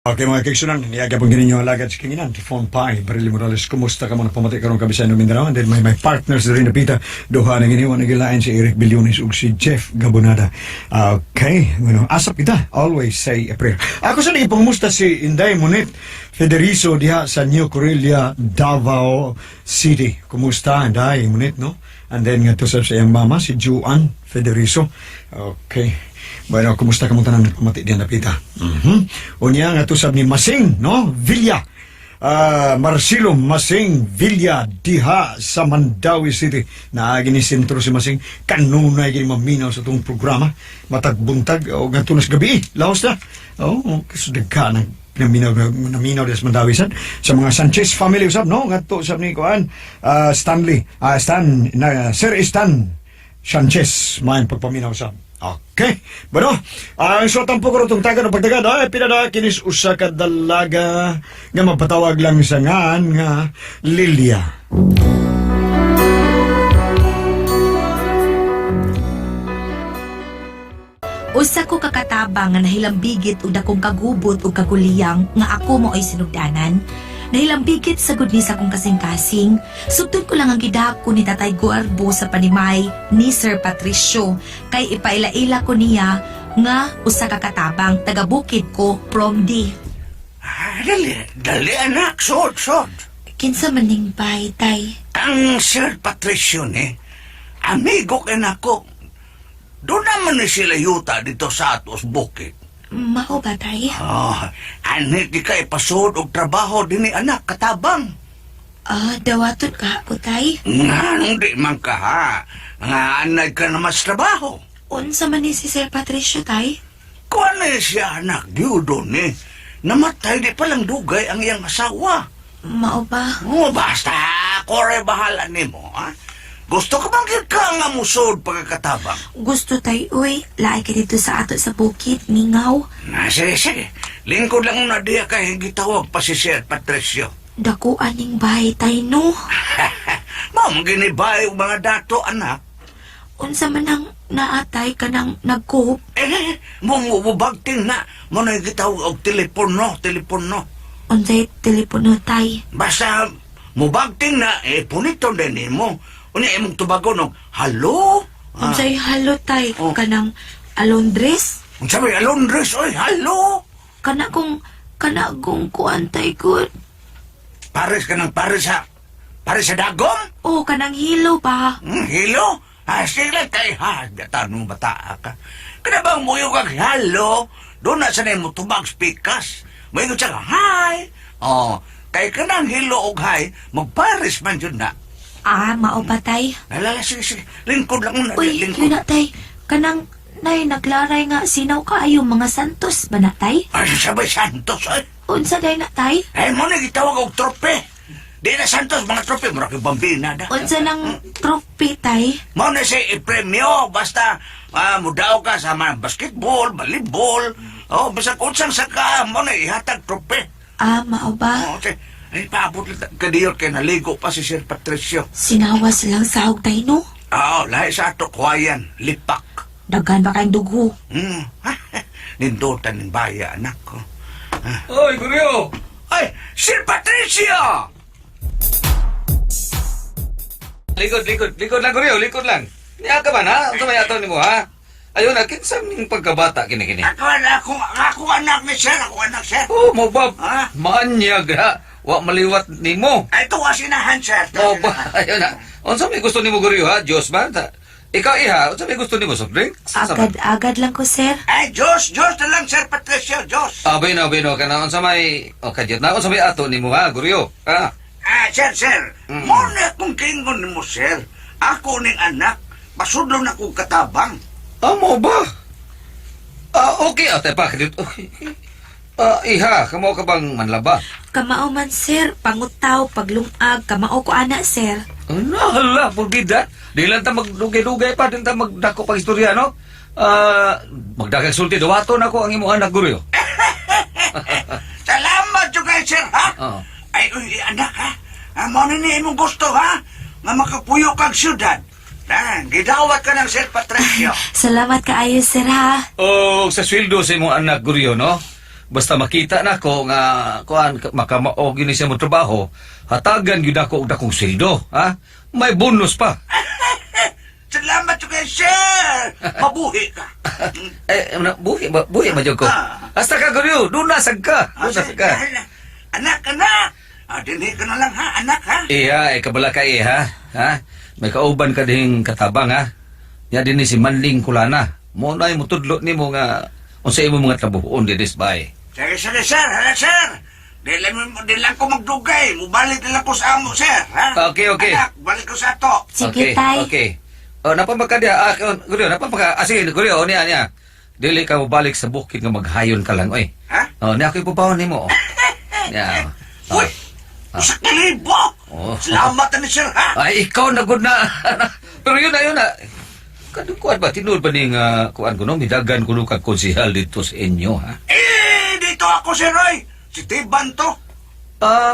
Okay mga kaigsunan, niyaga pong gininyo alagad sa kinginan, Tifon Pai, Barili Morales, kumusta ka muna pamati karong kabisay ng Mindanao, and then may partners rin na pita, duha na giniwan na gilain si Eric Bilyones ug si Jeff Gabonada. Okay, asap kita, always say a prayer. Ako sa ipangumusta si Inday Monet Federizo diha sa New Corellia, Davao City. Kumusta, Inday Monet, no? And then nga to sa iyang mama, si Juan Federizo. Okay. Bueno, kumusta ka mong tanan pamati diyan napita? Unya nga tusab ni Masing, no? Villa. Marcelo Masing Villa diha sa Mandawi City. Naagi ni sentro si Masing kanunay gini maminaw sa tong programa. Matag buntag o nga tunas gabi. Laos na. Oh, kasudagka nang naminaw des Mandawi sad sa mga Sanchez family usab, no? Nga to sab ni kuan Sir Stan Sanchez maayong pagpaminaw usab. Okay. Bueno, ang so tampo ko itong taga ng pagtagad, pinada kinis usa ka dalaga nga mapatawag lang sa ngan nga Lilia. Usa ko kakatabang nga nahilambigit ug dakong kagubot ug kaguliyang nga ako mo ay sinugdanan. Nahilambigit sa gudni sa akong kasing-kasing. Sugtod ko lang ang gidako ni Tatay Guarbo sa panimay ni Sir Patricio. Kay ipaila-ila ko niya nga usa ka katabang taga-bukid ko from D. Dali anak, sod. Kinsa maning bay, tay? Ang Sir Patricio ni, amigo ka na ko. Doon naman ni sila yuta dito sa atos bukid. Mao ba, tay? Anit di ka ipasod og trabaho din ni anak katabang. Dawaton ka ako, tay? Nga, di man ka ha. Nga anay ka na mas trabaho. Unsa man ni si Sir Patricio, tay? Kuan na siya anak, diudo ni. Namatay di palang dugay ang iyang asawa. Mao ba? Basta, kore bahala ni mo, ha? Gusto ka bang ka nga musod pagkakatabang? Gusto, tay, uy. Laay ka dito sa ato sa bukid, ningaw. Sige. Lingkod lang na diya kay gitawag pa si Sir Patricio. Dako aning bahay, tay, no? Ma'am, ginibay mga dato, anak. Unsa man ang naatay ka nang nagkuhop? Mumubagting na. Muna gitawag og telepono. Unsay telepono, tay? Basta, mubagting na, punito din mo. Unya imong tubago no, halo? Unsay halo, tay? Oh. Kanang alondres? Unsa may alondres, oy, halo? Kana kung kuan, tay, good. Pares ka ng pares sa dagom? Oh, kanang hilo ba? Hilo? Sige kay ha, tanong bata ka. Kada bang muyo kag halo, doon na sanay mo tubag speakers. Mayo siya, hi! Kay kanang hilo og hi, magpares man yun na. Mao ba, tay? Alala, sige. Lingkod lang na. Uy, yun na, tay. Kanang, nay, naglaray nga sinaw ka ayong mga santos ba na, tay? Ay, sabay Santos, ay. Unsa day na, tay? Ay, mo na gitawag og trope. Di na Santos, mga trope, mura kay bambina da. Unsa nang trophy, tay? Mo na siya i-premyo, basta mudaw ka sa mga basketball, volleyball, basta kung saan sa ka, mo na ihatag trope. Mao ba? Ay, paabot lang kadiyot kay naligo pa si Sir Patricio. Sinawas lang sahog, tay, no? Lahi sa ato, kuwayan, lipak. Daghan ba kayong dugo? Nindutan ng baya, anak ko. Oy, Guryo! Ay, Sir Patricio! Likod lang, Guryo, likod lang. Niya ka ba na? Ito may ato ni mo, ha? Ayun na, kinsam ning pagkabata kini-kini. Ako anak ni Sir, ako anak, Sir. Oh, mo ba? Ha? Manyag, ha? Wa maliwat ni mo. Ay, ito asinahan, Sir. Mo ba? Ayun na. Unsa may gusto ni mo, Guryo, ha? Diyos ba? Ikaw, iha, unsa may gusto ni mo, soft drinks? Agad lang ko, sir. Ay, Diyos na lang, Sir Patricio, Diyos. Bino, ka na. Unsa may... kadyot na. Unsa may ato ni mo, ha, Guryo? Ha? Sir. Muna akong kingon ni mo, Sir. Ako ning anak, pasudlo na kong katabang. Mo ba? Okay, ate, bakit? Okay. Iha, kamo ka bang manlaba? Kamao man, sir. Pangutaw, paglungag. Kamao ko, ana, sir. Hala, pulgida. Di lang ta magdugay-dugay pa, din ta magdako pang istorya, no? Magdagang sulti, dawato na ko ang imong anak, Guryo. Salamat yung kay Sir, ha? Ay, anak, ha? Mo ni imong gusto, ha? Nga makapuyo kag syudad. Gidawat ka ng Sir Patricio. Salamat kaayo, sir, ha? O sa sweldo sa imong anak, Guryo, no? basta makita na ko nga kuan makamaog yun siya mo trabaho, hatagan gyud ako og dakong sildo, ha? May bonus pa. Salamat ko kay sir. Mabuhi ka. Buhi ba jud ko? Hasta ka guriyo, dunasag ka. Dunasag ka. Anak. Dinhi ka na lang ha, anak ha. Iya, kabala ka ha? Ha? May kauban ka ding katabang ha? Ya din ni si Manling Kulana. Mo na mo tudlo nimo nga unsa imo mga trabuhon didis bay. Sige, sir. Hala, sir. Di lang ko magdugay. Mubalik na lang ko sa amo, sir. Ha? Okay. Anak, balik ko sa to. Sige, Okay, tay. okay. Napamaka dia, Gulio, napamaka, sige, Gulio, niya. Dili ka mabalik sa bukid nga maghayon ka lang, oy. Ha? Niya ako ipupahon nimo. Niya. Uy! Usak na libo! Oh. Salamat na ni sir, ha? Ay, ikaw na good na. Pero yun na. Kuan ba, tinuod ba ni nga, kuan ko no, midagan ko no kag konsihal dito sa inyo, ha? Dito ako, sir, Roy. Si Tiban to.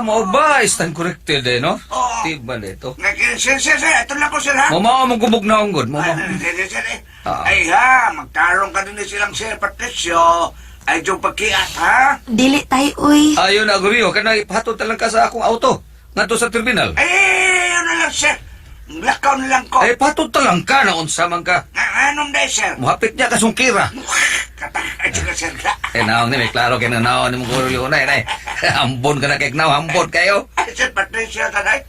Mo ba, stand corrected no? Oo. Tiba dito. Sir, ito lang ko, sir, ha? Mo gubog na unggod, mo. Sir, Ah. Ay, ha, magtarong ka din silang sir Patricio. Ay, yung pagkiat, ha? Dili tay, uy. Ayun na, Gulio, kana ipahatod talang ka sa akong auto. Ngadto sa terminal. Yun na lang, sir. Lakaw na lang ko. Ay, patod talang ka na unsa man ka. Anong day, sir? Muhapit niya kasungkira. Katakay ka, sir, ha? Naong ni, may klaro kayo na naong ni mong Gulio na, nay. Ambon ka na kay Gnaw, ambon kayo. Ay, sir Patricio, tanay.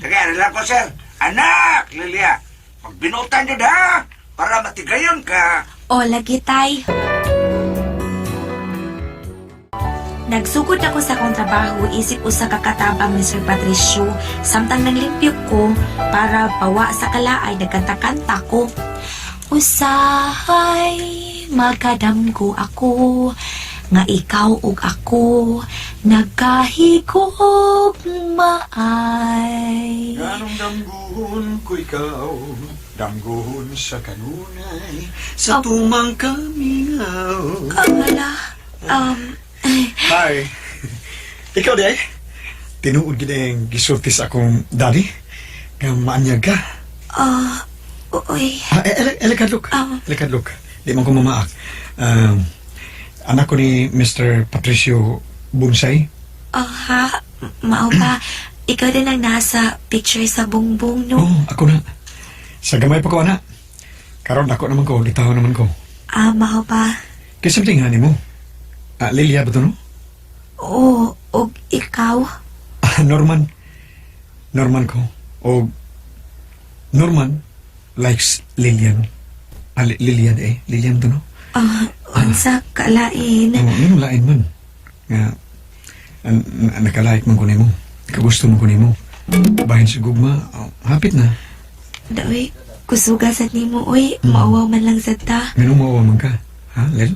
Sige, ano lang ko, sir. Anak, Lilia, pag binutan nyo ha, para matigayon ka. O, lagi tay. Nagsugod ako sa akong trabaho, isip usa ka katabang ni Sir Patricio. Samtang naglimpyo ko, para bawa sa kalaay, nagkanta-kanta ko. Usahay, magkadamgo ako, nga ikaw ug ako, nagkahigog maay. Ganong damguhon ko ikaw, damguhon sa kanunay, sa tumang kamingaw. Wala, Hi. Ikaw di ay? Tinuod gid ang gisulti sa akong daddy. Nga maanyag ka. uy, Elekadlok. Elekadlok. Di man ko mamaak. Anak ko ni Mr. Patricio Bunsay. ha, mao ba, ikaw din ang nasa picture sa bungbong, no? Oo, ako na. Sa gamay pa ko, anak. Karon ako naman ko, gitaw naman ko. Mao ba? Kasi something nga ni mo. Lilia ba ito, no? Oo, og ikaw? Norman. Norman ko. O Norman likes Lilian. Lilian eh. Lilian to, no? Unsa kalain? Oo, yun lain man. Nga, nakalaik man ko ni mo. Kagusto mo ko ni mo. Bahin sa gugma, hapit na. Dawi, kusugasat ni mo, uy, maawaw man lang sa ta. Ganun maawa man ka. Ha, Lel?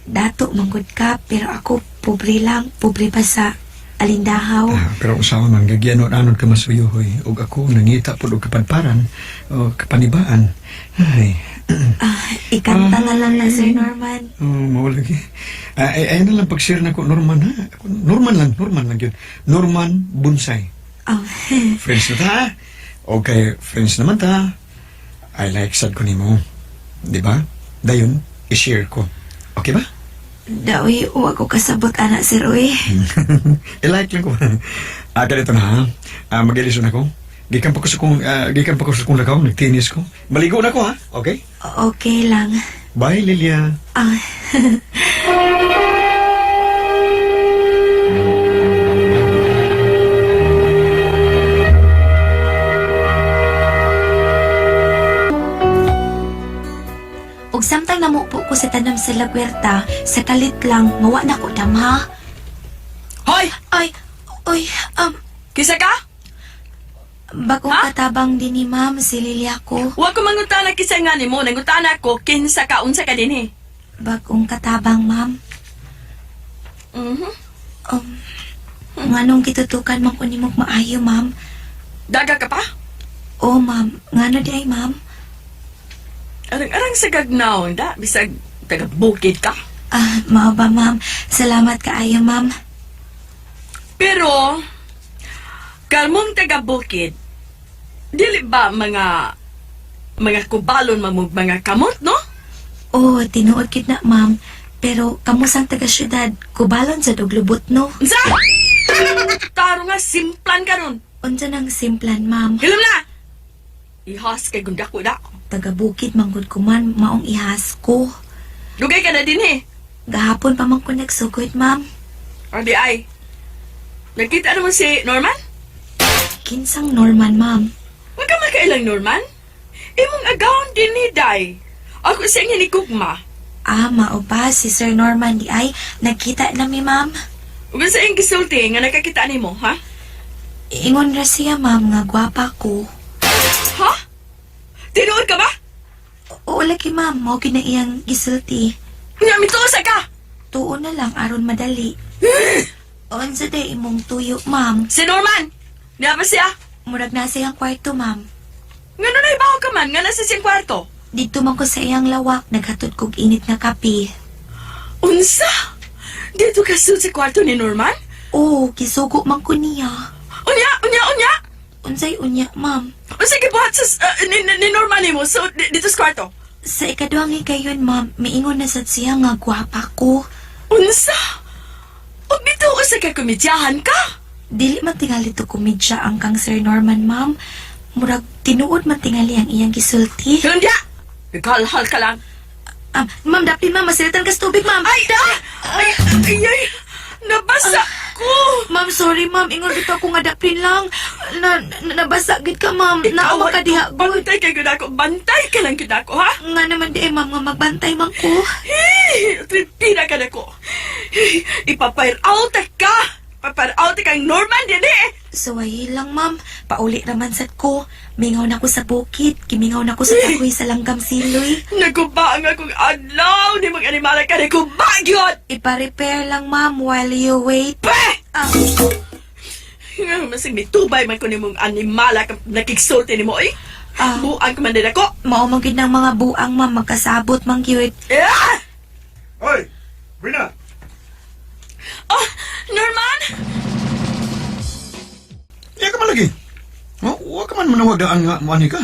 Dato manggod ka, pero ako pobre lang, pobre pa sa alindahaw. Pero usawa man, gagyanod-anod ka masuyohoy. O ako, nangita po o kapadparan. O kapanibaan. Ay. Ikanta na lang na, Sir Norman. Mawalagi. Ay na lang pag-share na ko, Norman ha? Norman lang yun. Norman Bunsay. Friends na ta, ha? Okay, friends naman ta. I like sad ko ni mo. Di ba? Dayon, i-share ko. Okay ba? Dawi, huwag ko kasabot, anak, Sir, uy. I-like lang ko. Ganito na ha. Mag-ilisyon ako. Gikan pa ko sa kong lakaw, nagtinis ko. Maligo na ko ha, okay? Okay lang. Bye, Lilia. Ug samtang namupo ko sa tanam sa lagwerta, sa kalit lang, mawa na ko damha. Hoy! Ay, uy, Kisa ka? bagong Ha? katabang din ni ma'am, si Lilia ko. Huwag ko mangutana kisa nga ni mo. Nangutana ko, kinsa ka, unsa ka din eh. Bagong katabang, ma'am. Mhm. Nganong gitutukan man ko nimog maayo, ma'am? Daga ka pa? Oo, ma'am. Ngano di ay, ma'am? Arang-arang sa gagnaw, da. Bisag taga-bukid ka. Mao ba, ma'am? Salamat kaayo, ma'am. Pero, kalmong taga-bukid, dili ba mga kubalon mamug mga kamot, no? Oo, tinuod kid na, ma'am. Pero kamusang taga-syudad, kubalon sa duglubot no. Unsa? Taro nga, simplan ka nun. Unsa nang simplan, ma'am? Hilom na! Ihas kay gundak ko da. Taga-bukid manggod ko man, maong ihas ko. Dugay ka na din eh. Gahapon pa man ko nagsugod, ma'am. O di ay. Nakita naman si Norman? Kinsang Norman, ma'am. Huwag ka makailang Norman. Imong agaon din ni Day. Ako sa inyo ni Kugma. Ah, mao pa, si Sir Norman di ay, nagkita na mi, ma'am. Huwag sa iyong gisulti nga nakakita ni mo, ha? Ingon ra siya, ma'am, nga gwapa ko. Ha? Tinuod ka ba? Oo, lagi, ma'am, mao iyang gisulti. Nga mituosa ka! Tuon na lang, aron madali. Unsa day imong tuyo, ma'am? Si Norman! Niya ba siya? Murag na siyang kwarto, ma'am. Nga na ibaw ka man, nga nasa siyang kwarto. Dito man ko sa iyang lawak, naghatod kog init nga kape. Unsa? Dito ka sa kwarto ni Norman? Oo, kisugo man ko niya. Unya! Unsay unya, ma'am? Unsa gibuhat sa ni Norman ni mo so dito sa kwarto? Sa ikaduhang hikayon, ma'am, miingon na sad siya nga gwapa ko. Unsa? O bito usa ka kumidyahan ka? Dili man tingali to komedya ang kang Sir Norman, ma'am. Murag tinuod man tingali ang iyang gisulti. Hindi! Naghalhal ka lang. Ma'am, dapat ma'am, masilitan ka sa tubig, ma'am. Ay! Nabasa ko! Ma'am, sorry, ma'am. Ingon dito ako nga daplin lang. Nabasa gid ka, ma'am. Naawa ka diha. Bantay ka gud ako. Bantay ka lang gud ako, ha? Nga naman di, ma'am, nga magbantay man ko. Tripina ka na ko. Ipapair out ka. Papair out kang Norman din eh. Suwayi lang, ma'am. Pauli raman sad ko. Mingaw na ko sa bukid. Kimingaw na ko sa takoy sa langgam siloy. Nagubang akong adlaw ni mga animala ka na kubagyot. Ipa-repair lang, ma'am, while you wait. Peh! Ah, Nga masing may tubay man ko ni mong animala ka nakiksulti ni mo eh. Ah. Buang ka man din ako. maumagid ng mga buang, ma'am. Magkasabot, mang cute. Ah! Hoy! Brina! Oh, Norman! Iya ka man lagi. Huwag ka man manawag daan nga mani ka.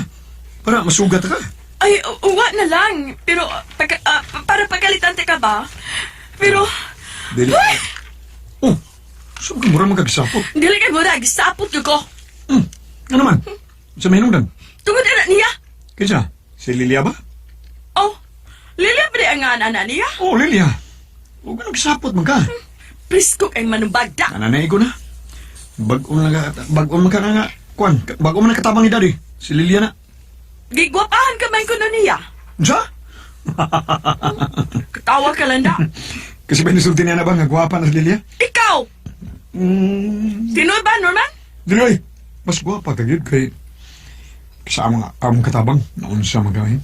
Para masugat ka. Ay, uwa na lang. Pero, para pagalitante ka ba? Pero, Dili. Oh, saan ka mura magagsapot? dili ka mo na, gisapot ko. Ano man? Sa mahinungdan? Tungod na niya. Kinsa? Si Lilia ba? Oh, Lilia ba di ang anak niya? Oh, Lilia. Huwag ka nagsapot man ka. Prisko kay manubagda. Nanay ko na. Bagon man ka na nga. Kwan, bago man nakatabang ni Daddy. Si Lilia na. Gigwapahan ka man ko na niya. Sa? Katawa ka lang da. Kasi ba nisulti niya na ba nga gwapa na si Lilia? Ikaw! Tinoy ba, Norman? Dili ay. Mas gwapa ka yun kay... Sa among katabang. Naon siya magawin.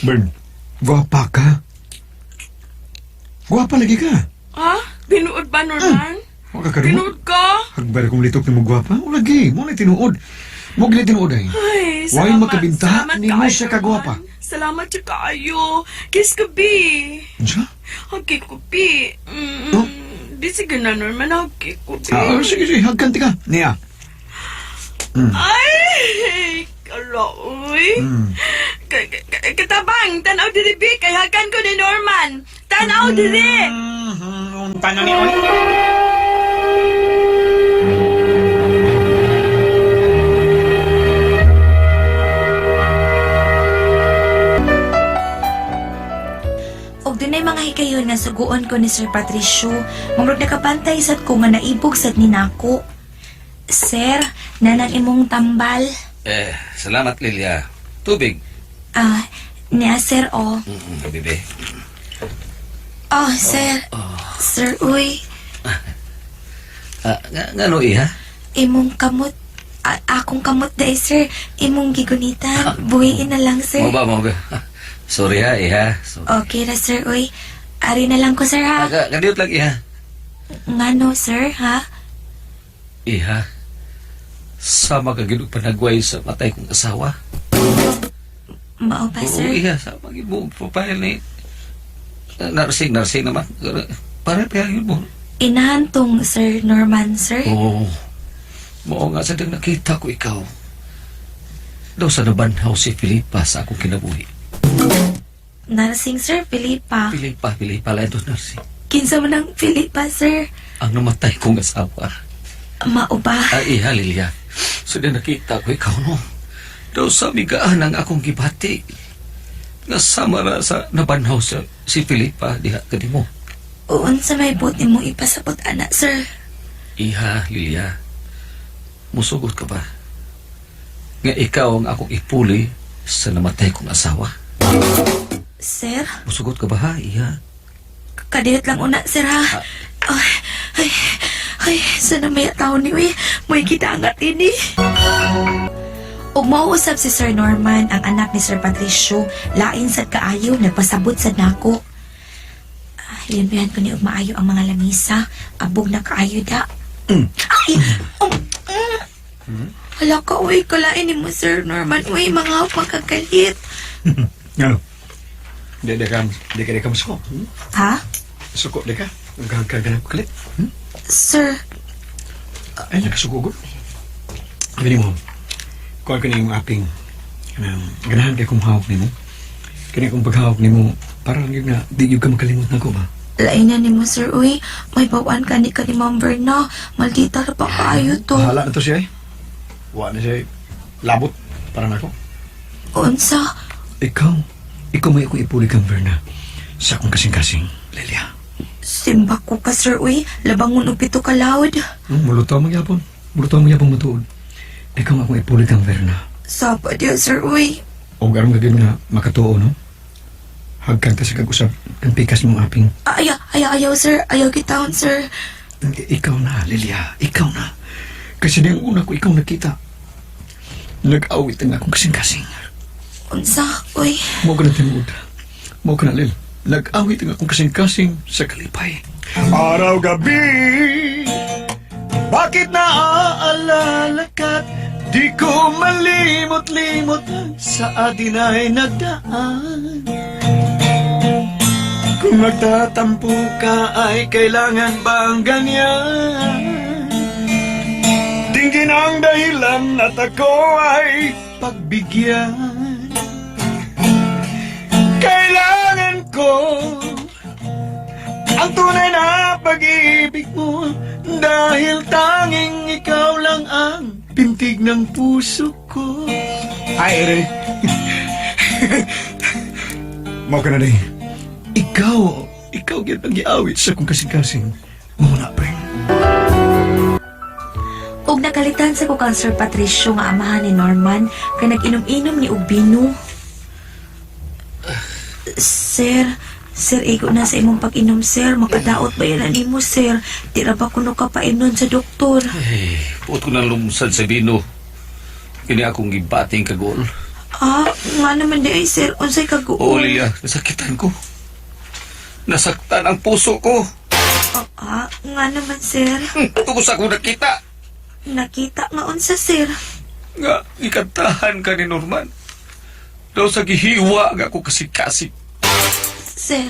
Bern, gwapa ka. Gwapa lagi ka. Ha? Tinuod ba, Norman? Huwag ka karimo. Tinuod ka? Hagbar kong litok ni mo gwapa. O lagi, mo na tinuod. Mo gila tinuod ay. Ay, Huwag salamat. makabinta, Salamat ni mo kaayo, siya kagwapa. Norman. Salamat siya kaayo. Kiss ka, B. Siya? Hagi ko, B. Oh? Di sige na, Norman. Hagi ko, B. Sige, hagkanti ka. Niya. Ay, kaloy. Katabang, tanaw diri, B. Kay hagan ko ni Norman. Tanaw diri. Tanaw ni Oy. Og dunay mga hikayon nga suguon ko ni Sir Patricio. Mamrog nakabantay sad ko nga naibog sad ni nako. Sir, nanang imong tambal. Salamat, Lilia. Tubig. Niya, sir, oh. Bibi. Oh, sir. Sir, uy. Nga no, ha? Imong kamot. Akong kamot day, sir. Imong gigunitan. Buhiin na lang, sir. Mo ba? Sorry ha, iha. So, Okay ra, sir, uy. Ari na lang ko, sir, ha? Ganiyot lang, iha. Ngano, sir, ha? Iha, sama ka ginug panagway sa matay kong asawa. Mao ba, Oo, sir? iha, sama mo profile ni nursing naman. Para piyagin mo. Inahantong, Sir Norman, sir. Oo. Mao nga sa dang nakita ko ikaw. Daw sa nabanhaw si Filipa sa akong kinabuhi. Nursing, sir. Filipa. Pilipa lang ito, nursing. Kinsa man ang Filipa, sir? Ang namatay kong asawa. Mao ba? Ay, iha, Lilia. So, nakita ko ikaw, no? Daw sa migaan ang akong gibati. Nasama na sa nabanhaw sa si Filipa, diha ka mo. Uon sa may buti mo ipasabot, anak, sir. Iha, Lilia. Musugot ka ba? Nga ikaw ang akong ipuli sa namatay kong asawa. Sir? Musugot ka ba, ha, Iha? Kadiyot lang una, sir, ha? Ay, sana may tao ni Uy. May kitangat ini. Ug mauusap si Sir Norman, ang anak ni Sir Patricio, lain sad kaayo, nagpasabot sad nako. Ilimbihan ko ni ug maayo ang mga lamisa, abog na kaayo da. Ay, hala ka, uy, kalain ni mo, Sir Norman, uy, mga pagkagalit. Ano? Di ka masuko. Ha? Suko, di ka? Nagkagaganap kalit. Sir, Ay, nakasuko ko. Gani mo, kuha ka na yung aping ganahan kay kong hawak ni mo. Kani kong paghawak ni mo, parang yun na, di yun ka makalimot na ko ba? lainan ni mo, Sir, uy, may bawaan ka ni Ma'am Verna. Maldita na pa kaayo to. Bahala na to siya eh. Wala na siya eh. Labot, parang ako. Unsa? Ikaw may akong ipuli kang Verna. Sa akong kasing-kasing, Lilia. Simba ko ka, Sir, uy. Labangon o pito ka loud. Mulutaw magyapon. Mulutaw magyapon matuod. Ikaw akong ipuli kang Verna. Sapa diya, Sir, uy. O garong gagawin na makatuo, no? Hagkan ka sa kag-usap ng pikas mong aping. Ayaw, Sir. Ayaw kitahon, Sir. Ikaw na, Lilia. Ikaw na. Kasi na yung una ko ikaw nakita. Nag-awit ang akong kasing-kasing. Unsa, uy. Mo ko na tinuod. Mo ko na, Lil. Nag-awit ang akong kasing-kasing sa kalipay. Araw-gabi, bakit naaalala ka't di ko malimot-limot sa atin ay nagdaan. Kung magtatampo ka ay kailangan bang ganyan? Tingin ang dahilan at ako ay pagbigyan. Kailangan ko ang tunay na pag-ibig mo dahil tanging ikaw lang ang pintig ng puso ko. Ay, Ere. Mau ka na rin. Ikaw gyud ang giawit sa kong kasing-kasing. Muna, pre. Ug nakalitan sa kukang Sir Patricio nga amahan ni Norman kay nag-inom-inom ni Ubino. Sir, igo na sa imong pag-inom, Sir. Makadaot ba yan mo, Sir? Tira ba kuno ka painon sa doktor? Ay, puto ko na lumsad sa bino. Kini akong gibating kagol. Nga naman di ay, Sir. Unsay kaguol? Oo, Lilia, nasakitan ko. Nasaktan ang puso ko. Nga naman, Sir. Tungkol sa akong nakita. Nakita nga unsa, Sir. Nga, ikantahan ka ni Norman. Daw sa gihiwa nga ako kasik-kasik. Sir.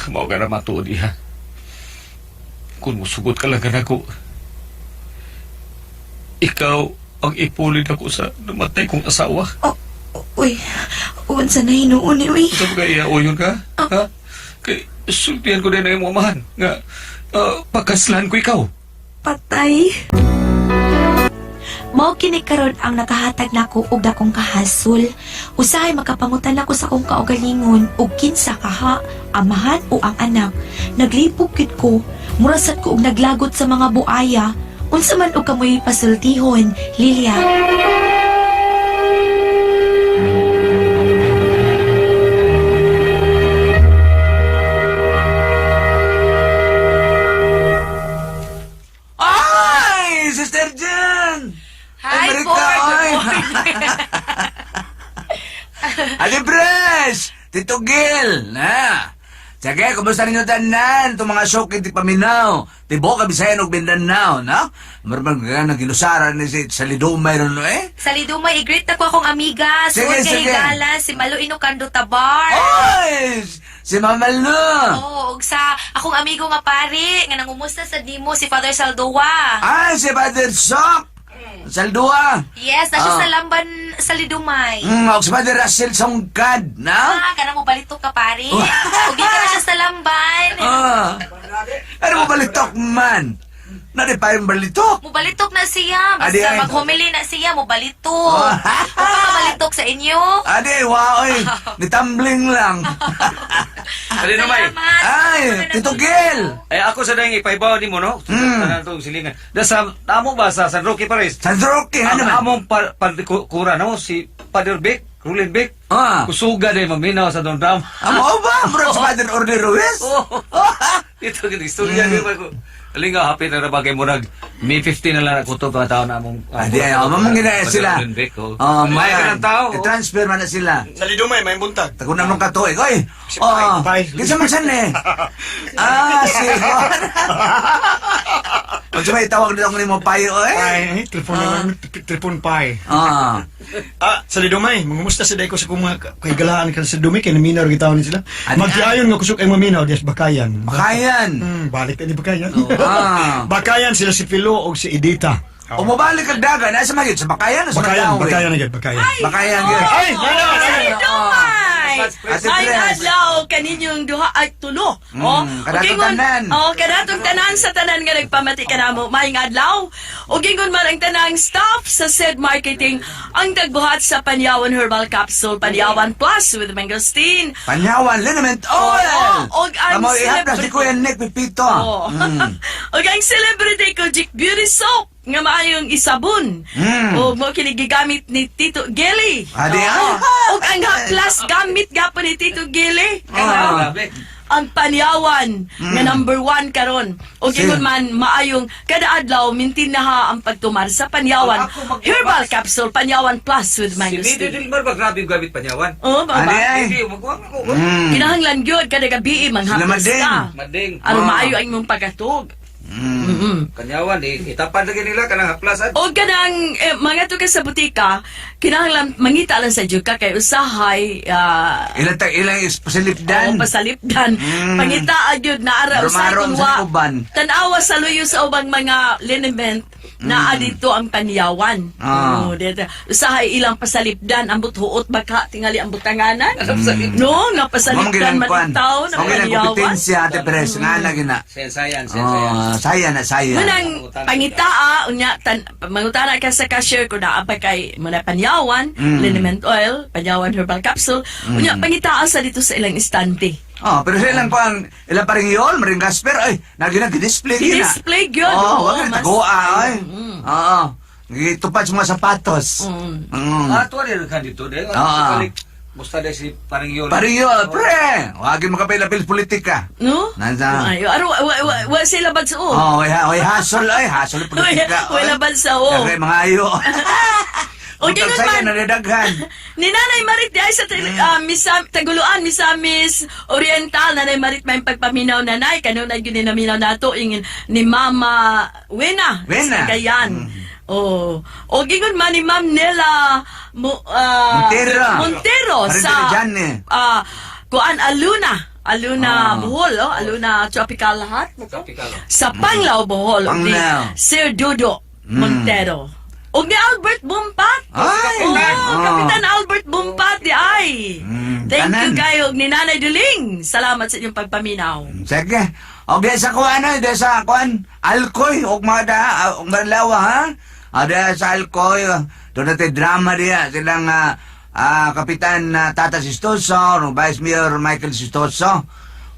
Mao ka na matuod, Iha. Kung musugot ka lang ka na ko, ikaw ang ipulid ako sa namatay kong asawa. Uy, unsa na hinuon ni, uy. Ito ba Iha, uyon ka? Ha? Kay, sultihan ko din na yung mamahan. Nga, pagkaslan ko ikaw. Patay. Mao kini karon ang nakahatag nako og dakong kahasol. Usahay makapangutan ako sa akong kaugalingon og kinsa kaha, amahan o ang anak. Naglipog gid ko, murasat ko og naglagot sa mga buaya. Unsa man og kamoy pasultihon, Lilia. Ay! Sister Jen! Hi, Amerika, boy! ay! Ali Bres! Tito Gil! Na! Sige, kumusta ninyo tanan? Itong mga syokit di paminaw. Tibo ka Bisayan og Mindanao, no? Marman ka nang ginusaran ni si Salidumay ron, no eh? Sa Lidumay, i-greet ako akong amiga. Sige, Suod kay sige. Higala, si Malo Inokando Tabar. Oy! Si Mamal no! Oo, ug sa akong amigo nga pari, nga nangumusta sa Dimo, si Father Saldoa. Ay, si Father Sok! Saldua. Yes, na siya sa lamban sa Lidumay. Og sa Padre Russell Songkad, na? Kana mo balitok ka, pare. Ugi ka na siya sa lamban. Ano mo balitok man? Nari pa yung balitok. Mo balitok na siya. Adi, Basta ay. maghumili na siya, mo balitok. Balitok sa inyo. Adi, waoy. Nitambling lang. Dali na, May. Ay, Tito Gil. Ay, ako sa dahing ipaibaw ni mo, no? Sa itong silingan. Sa, amo ba sa San Roque Paris? San Roque, ano man? Among kura, no? Si Padre Vic, Rulin Vic. Kusuga din maminaw sa Don Ram. Amo ba? Murag sa Padre Order Ruiz? Ito yung istorya ko. Alinga, happy na bagay mo May 15 na lang ako ito mga tao na mong... Adi, mamang ginaya sila. May ka ng tao. I-transfer man na sila. Sa Lidumay, may buntag. Tagunan nung katuig. Oy! Si Pai, Pai. Kinsa man san eh? Si Juan. Kung may tawag nito ni mo Pai, oy? Pai, telefon Pai. Sa Lidumay, mangumusta sa ko sa kung mga kahigalaan ka sa Lidumay, kaya naminaw rin tao ni sila. Magkiayon nga kusok ay maminaw, diyas Bakayan. Bakayan. Balik na ni Bakayan. Bakayan sila si Philo o si Edita. Umabalik kag dagan, nasa magyud sa Bakayan o sa Mandawi? Bakayan na Bakayan. Bakayan gyud. Ay, Dumay! Ate May Tres. adlaw kaninyong duha ay tulo. Kadatong tanan. Kadatong tanan sa tanan nga nagpamati ka namo. May adlaw. O gingon man ang tanang staff sa said marketing ang dagbuhat sa Panyawan Herbal Capsule Panyawan Plus with Mangosteen. Panyawan Liniment Oil. Og ang Tamo ihapras si Kuya Nick Pipito. Og ang celebrity ko Jik Beauty Soap nga maayong isabon. O mo kinigigamit ni Tito Gilly. Adi, Og ang plus gamit gapon ni Tito Gilly. Grabe. Ang Panyawan nga number 1 karon. O gingon man maayong kada adlaw mintin na ha ang pagtumar sa Panyawan Herbal Capsule Panyawan Plus with Si Mido Mangosteen. Dilmar ba grabe yung gamit Panyawan? Oh, ba? Adi ay. Hindi, magkuhan ako. Kinahanglan gyud kada gabi manghapos Mading. ka. Mading. Aron maayo ang imong pagkatog. Kanyawan, itapan lagi nila kanang haplasan. O ganang mga to ka sa butika, kinahanglan mangita lang sa juka kay usahay Ilang pasilipdan. pasalipdan. Pangita agyud na ara usahay Marom kung sa wa uban. tanawa sa luyo sa ubang mga liniment na adito ang Panyawan. Dito. Usahay ilang pasalipdan ang buthuot baka tingali ang butanganan. No, nga pasalipdan manitaw ng Ang ginang Panyawan. kompetensya, Ate Pres. Nga na gina. Sensayan. Saya na, saya. Munang pangitaa unya mangutana ka sa cashier ko na apa kay muna Panyawan, liniment oil, Panyawan herbal capsule. Unya pangitaa sa dito sa ilang istante. Pero sa ilang ilang paring yol, maring gasper, ay, nag-display gina. I-display gyud. Wag na tagoa, ay. Nagitupad sa mga sapatos. Tuwa rin ka dito. Musta de si Paringyo. Paring yol, pre! Wagin makapilapil politika. No? Nasa. Ay, aro wa sila bad sa o. Way hasol, ay, hasol yung politika. Wala bad sa o. Kaya mga ayo. O gingon Sa'yo, man. nadaghan. Ni Nanay Marit di ay sa Taguluan, Misamis Oriental, Nanay Marit may pagpaminaw nanay, kanuna yun naminaw nato, ingin ni Mama Wena. Wena. Sa Kayan. O gingon man ni Ma'am Nela Montero Parin sa dyan eh. Kuan Aluna Bohol, Aluna Tropical lahat. Sa Panglao Bohol, ni Panglao. Sir Dudo Montero. O ni Albert Bumpat. Ay! Kapitan Albert Bumpat di ay. Thank you tanan. kayo ni Nanay Duling. Salamat sa inyong pagpaminaw. Sige. O di sa kuan, alkoy, og mga lawa, ha? O di sa alkoy, doon natin drama diya, silang Kapitan Tata Sistoso, no, Vice Mayor Michael Sistoso.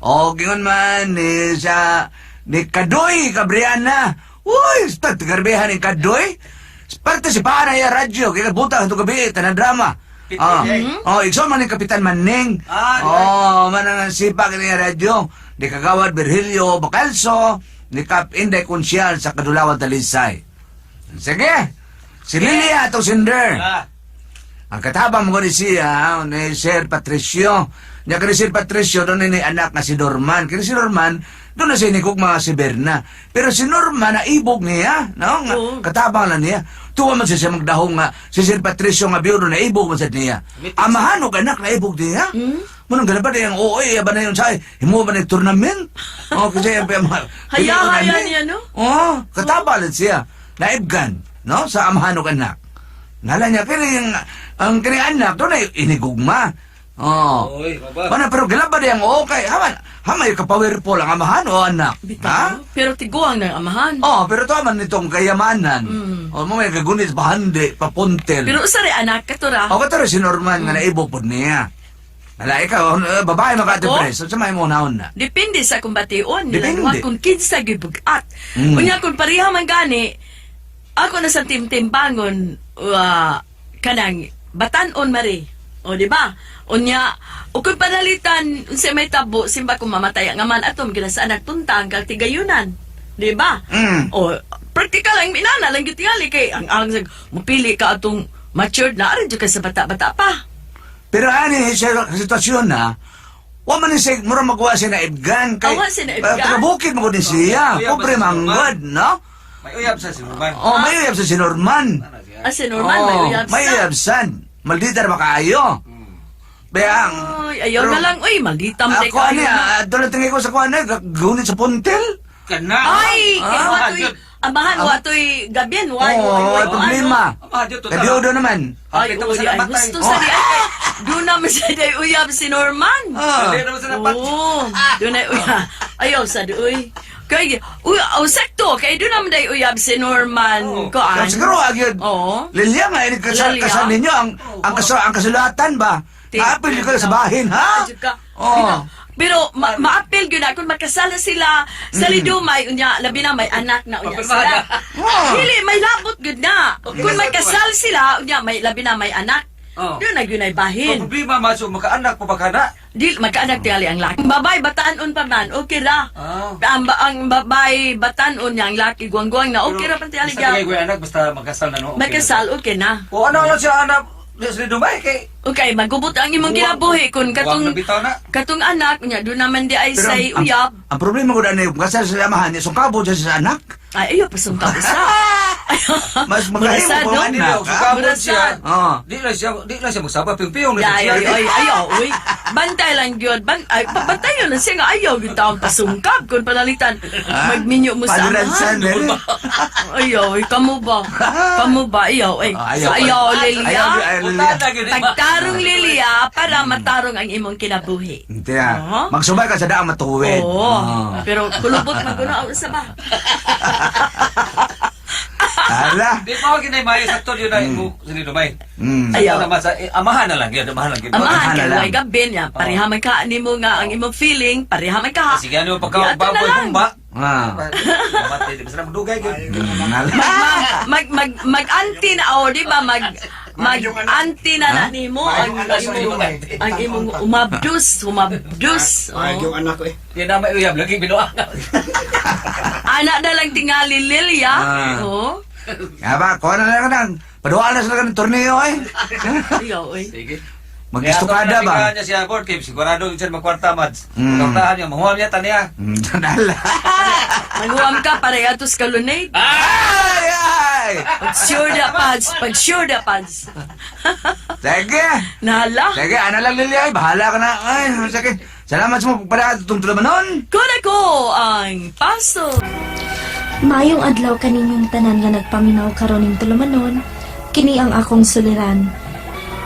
O gingon man, ni Kadoy, Cabriana. Uy, tagarbehan ni Kadoy. Parte si Pana ya radyo, kaya buta ito gabi, tanang drama. Ikso man ni Kapitan Manning. Manang sipa kini radyo. Ni Kagawad Virgilio Bacalso, ni Kap Inday Kunsyal sa Kadulawan Talisay. Sige, si Lilia to Cinder. Ang katabang mo ni siya, ni Sir Patricio. Niya kani Sir Patricio, doon ni anak na si Norman. Kani si Norman, doon na sinikog mga si Berna. Pero si Norman, naibog niya. No? Katabang lang niya. Tuwa man siya magdahong nga, si Sir Patricio nga biyuro, naibog man siya niya. Amahan o anak, naibog niya. Munang ganun ba na yung ooy, ba na yung say, himo ba na yung tournament? Kasi yung Haya niya, no? Katabang lang siya. Naibgan. no? Sa amahan ug anak. Nala niya, pero ang kini anak, doon ay inigugma. Oh. Oy, baba. Mana, pero gilaba di ang okay. Hamay ka powerful ang amahan o anak. Ha? Bitaw. Pero tiguang ng amahan. Oh, pero to man nitong kayamanan. Oh, mo may kagunit bahandi, papuntel. Pero usari anak ka to ra. O kataro si Norman nga naibo pod niya. Wala ikaw, babae makati Ako? pres. Sa may mo naon na. Depende sa kung bation. Depende. Nila kung kinsa gibugat. Mm. Unya kung pareha man gani, ako na sa timtimbangon, kanang batanon mari. O, di ba? Unya, o kung panalitan, sa may tabo, simba kung mamatay nga man atom, gila sa anak tuntang, kag tigayunan. Di ba? Mm. O, praktikal ang minana, lang gitingali kay ang mapili ka atong matured na, arin ka sa bata-bata pa. Pero ani sa sitwasyon na, wa man ni siya, mura magawa siya na ibgan. Awa siya na ibgan? Taga-bukid mo din siya. Uyab Pobre sa manggod, no? May uyab sa sinuman. Oh, may uyab sa si Norman. As normal, may uyab May sa. uyabsan. Maldita na makaayo. Bayang. Ay, ayaw na lang. Uy, maldita mo Ako ani, doon tingin ko sa kuha na, gunit sa puntel. Kana. Ay, kaya Ah, wato'y, amahan, wato'y gabyan, why, Oo, ay problema. Ano? Kadiodo naman. Ay, Kita mo uy, sa ay, namatay. gusto sa di ay, doon naman sa di uyab si Norman. Ah. Hindi naman sa napat. Oo, doon ay uyab. Ayaw sa di, uy. Kaya, sakto, kaya doon naman di uyab si Norman. Oo. Koan? Siguro, agyod. Oo. Lilia nga, ini kasal, Lilia? kasal ninyo, ang kasulatan ba? Apil ko sa bahin, ha? Adyo ka. Oo. Pero maapil gyud na kung magkasala sila sa lidumay unya labi na may anak na unya sila. Oh. Dili may labot gyud na. Kung magkasal sila unya may labi na may anak. Oh. Doon na gyud ay Ang bahin. problema, maso, makaanak pa ba ka na? Dili magkaanak tingali ang laki. Babay batanon pa man okay ra. Ah. Ang babay batanon niya ang laki guwang-guwang na okay ra pa tingali Basta tigay ko gyud. yung anak, basta magkasal na, no? Okay. Magkasal okay na. O ano lang siya, anak? Sa Dubai, kay... Okay, magubot ang imong kinabuhi kung Huwag katong nabitaw na. katong anak niya doon naman di ay Pero say ang- uyab. Ang problema ko na kasal sa amahan niya, sungkabo siya sa anak. Ay, ayaw pa sungka usa. Mas magaling Murasad, mo no? ang Hindi anak, daw, ha? sukabot Murasad. siya. Oo. Di lang siya magsaba, piyong-piyong na Ay, siya. ayaw, uy. Bantay lang yun. Bantay yun lang siya nga ayaw. Yung taong pasungkap. Kung panalitan, magminyo mo sa Palulansan, amahan. eh. Ayaw, kamu ba? Kamu ba? Ayaw, eh. Ayaw. Ayaw, Lilia. Ayaw, Lilia. Pagtarong, Lilia, para matarong ang imong kinabuhi. Hindi na. Oo. Magsubay ka sa daang matuwid. Oo. Pero kulubot magkunaon sa ba? Hala. Di ba ako kinay mayo sakto yun na imo sa Dubai? Ayaw. Naman sa amahan na lang yun, amahan lang yun. Amahan na ka, lang. way gabin niya. Pareha man ka, ni mo nga ang imong feeling, pareha man ka. Sige, ano Yato na pagkababoy lang. mong ba? Ah. Mamatay, di ba sila madugay yun? Hala. Mag-anti na, o, di ba? Mag-anti na na ni mo ang imong umabdus. Yung anak ko eh. Yan na may uyab, lagi binuang. Anak na lang tingali Lilia. Ah. Oo. Nga ba, kuha na lang ka nang. Paduwa na sila ka ng torneo eh. Ayaw, eh. Sige. Mag-istukada ba? Kaya niya siya board game, sigurado siya magkwarta mads. Mm. Magkautahan niya, mahuwam niya taniya. Hala. Maghuwam ka, pareha tos kalunay. Ay! Ay! Pag sure da pads. Sige. Nahala. Sige, ano lang Lilia, bahala ka na. Ay, sige. Salamat sa mo pagpada itong tulaman nun. Kuna ko ang paso. Mayong adlaw kaninyong tanan nga nagpaminaw karon ning tulumanon, kini ang akong suliran.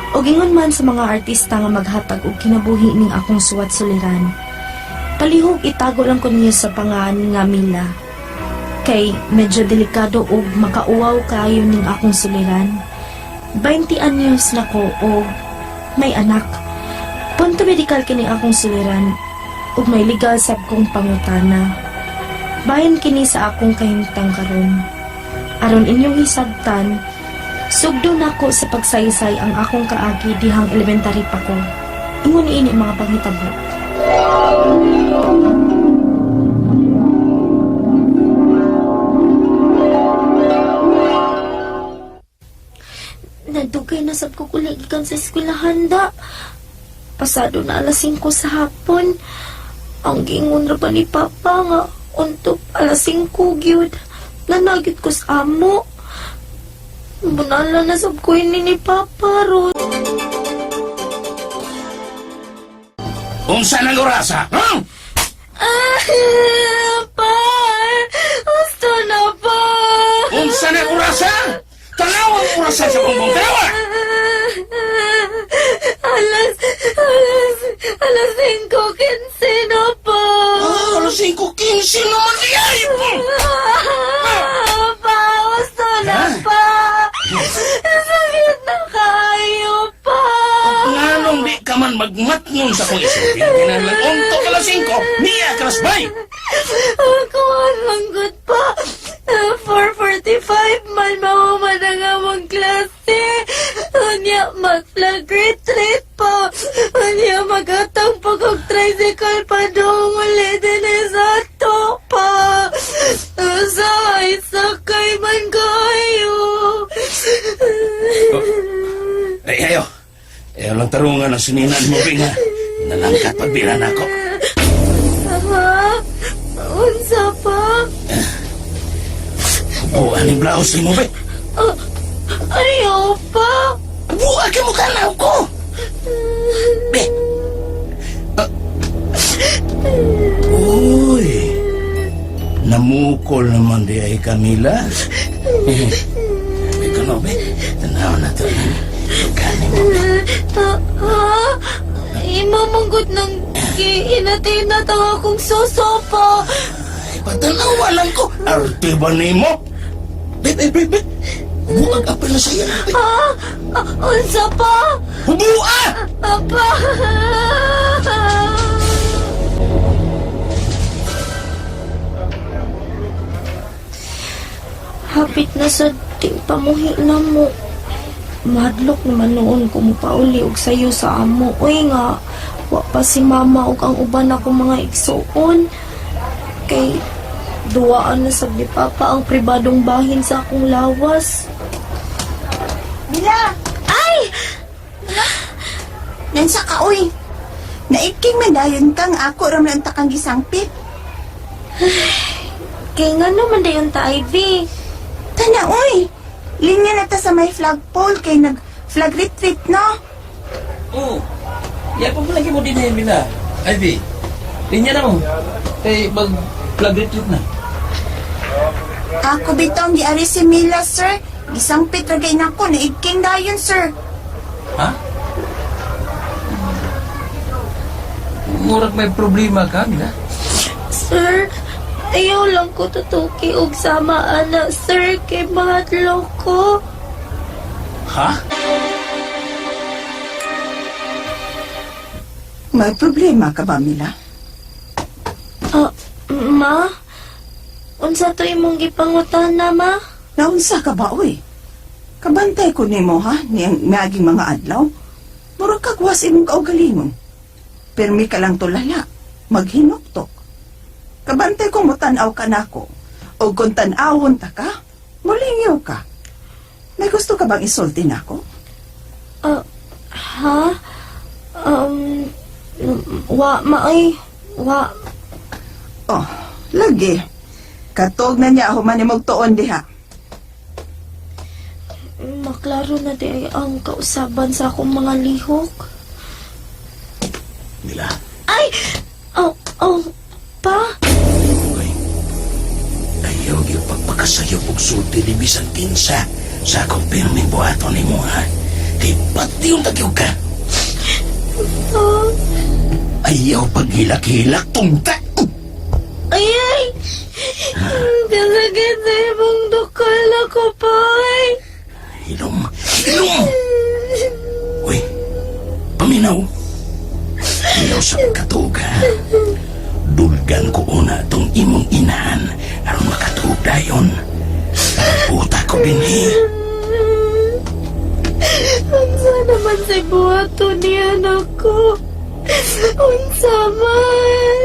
Og ingon man sa mga artista nga maghatag og kinabuhi ning akong suwat suliran. Palihog itago lang ko niyo sa pangan nga Mila. Kay medyo delikado og makauwaw kayo ning akong suliran. 20 anyos na ko o may anak. Punto medikal kini akong suliran ug may legal sab kong pangutana. Bayan kini sa akong kahimtang karon. Aron inyong hisabtan, sugdo nako sa pagsaysay ang akong kaagi dihang elementary pa ko. Ingon ini mga panghitabo. Nadugay na sab ko kuligikan sa eskwelahan da. Pasado na alas 5 sa hapon. Ang gingon ra ba ni Papa nga untop alas 5 gyud. Nanagit ko sa amo. Bunala na sab ko ini ni Papa ron. Unsa nang orasa? Ha? Pa! Gusto na pa! Unsa nang orasa? Asa sa bongbong tanawa? Alas 5:15 na po. Alas 5:15 naman di ay po. Pa, gusto na pa. Sakit na kayo pa. Nganong di ka man magmatngon sa kong isulti na kinahanglan untok alas 5, niya kalas bay. Ako ang good pa. 4:45 man mahuman na nga mong klase. Unya mag-flag retreat pa. Unya magatang pag-tricycle pa doon ulit din sa to pa. Sakay man kayo. Ay, ayo. Ayaw lang tarungan ang sininan mo, Binga. Nalangkat pagbilan ako. Ha? Unsa pa? Buwan ni blouse ni mo, Be. Ayaw pa. Buwan ka mo tanaw ko. Be. Uy. Namukol naman di ay Camila. Ikaw no, Be. Tanaw na to. Gani mo, Be. Imamanggot ng hinatid na tanga akong sosopa. Ay, patanawa lang ko. Arte ba ni mo? Be. Buwag ang pala sa'yo, Be. Unsa pa? Buwa! Apa? Hapit na sa pamuhi na mo. Madlok naman noon kung pauli og sayo sa amo. Uy nga, wa pa si mama og ang uban ako mga igsuon. Kay duwaan na sa papa ang pribadong bahin sa akong lawas. Bila! Ay! Nansa ka, uy! Naiking madayon kang ako ram lang takang gisangpit. Kay nga naman dayon ta, Ivy. Tana, uy! Linya na ta sa may flagpole kay nag-flag retreat, no? Oo. Yan pa lagi mo din na Bila. Ivy. Linya na mo. Kay mag-flag retreat na. Ako bitong giari si Mila, sir. Gisangpit ragay na ko. Naiking dayon, sir. Ha? Murag may problema ka, Bila. Sir, ayaw lang ko tutuki og sama ana, sir, kay mahadlo ko. Ha? May problema ka ba, Mila? Ma? Unsa to imong gipangutana, ma? Naunsa ka ba, uy? Kabantay ko nimo, ha? Niyang miaging mga adlaw. Murag kagwas imong kaugalingon. Permi ka lang tulala. Maghinuktok. Kabantay ko mo tanaw ka nako. O kung tanawon ta ka, mulingaw ka. May gusto ka bang isulti nako? Ha? Wa, maay. Wa. Oh, lagi. Katog na niya ako manimog tuon diha. Maklaro na di ay ang kausaban sa akong mga lihok. Mila. Ay! Pa? Uy. Ayaw yung pagpakasayo og sulti ni bisan kinsa sa akong pirming buhato ni mo, ha? Kay pati yung tagyog ka. Ayaw paghilak-hilak tungta. Ay! Kasagit sa ibang dukal ako, pa. Hilom. Uy, paminaw. Ayaw sa katuga. Dulgan ko una tong imong inahan aron makatuog dayon. Puta ko binhi. Unsa naman sa buhato niya nako? Unsa man?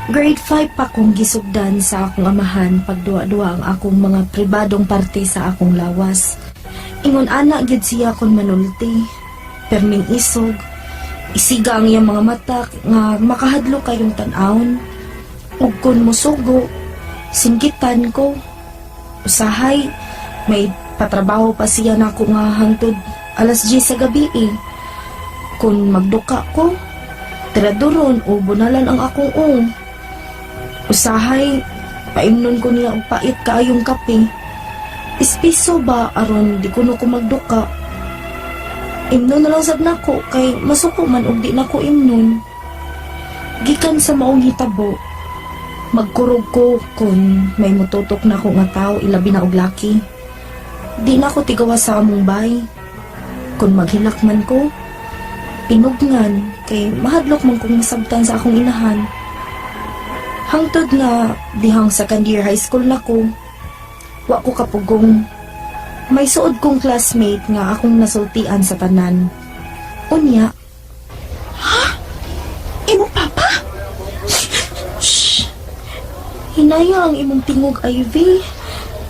Grade 5 pa kong gisugdan sa akong amahan pagduwa-duwa ang akong mga pribadong parte sa akong lawas. Ingon ana gid siya kon manulti. Perming isog. Isiga ang iyang mga mata nga makahadlo kayong tan-awon. Ug kon musugo, singgitan ko. Usahay, may patrabaho pa siya na ako nga hangtod alas 10 sa gabi eh. Kung magduka ko, tiraduron o bunalan ang akong Usahay, paimnon ko niya og pait kaayong kape. Espiso ba aron di kuno ko magduka. Imnon na lang sad nako kay masuko man og di nako imnon. Gikan sa maong hitabo, magkurog ko kung may mututok na ko nga tao ilabi na og laki. Di na ko tigawa sa among bay. Kung maghilak man ko, pinugnan kay mahadlok man kong masabtan sa akong inahan. Hangtod nga dihang second year high school na ko, wa ko kapugong. May suod kong classmate nga akong nasultian sa tanan. Unya, Imong papa? hinaya ang imong tingog, Ivy.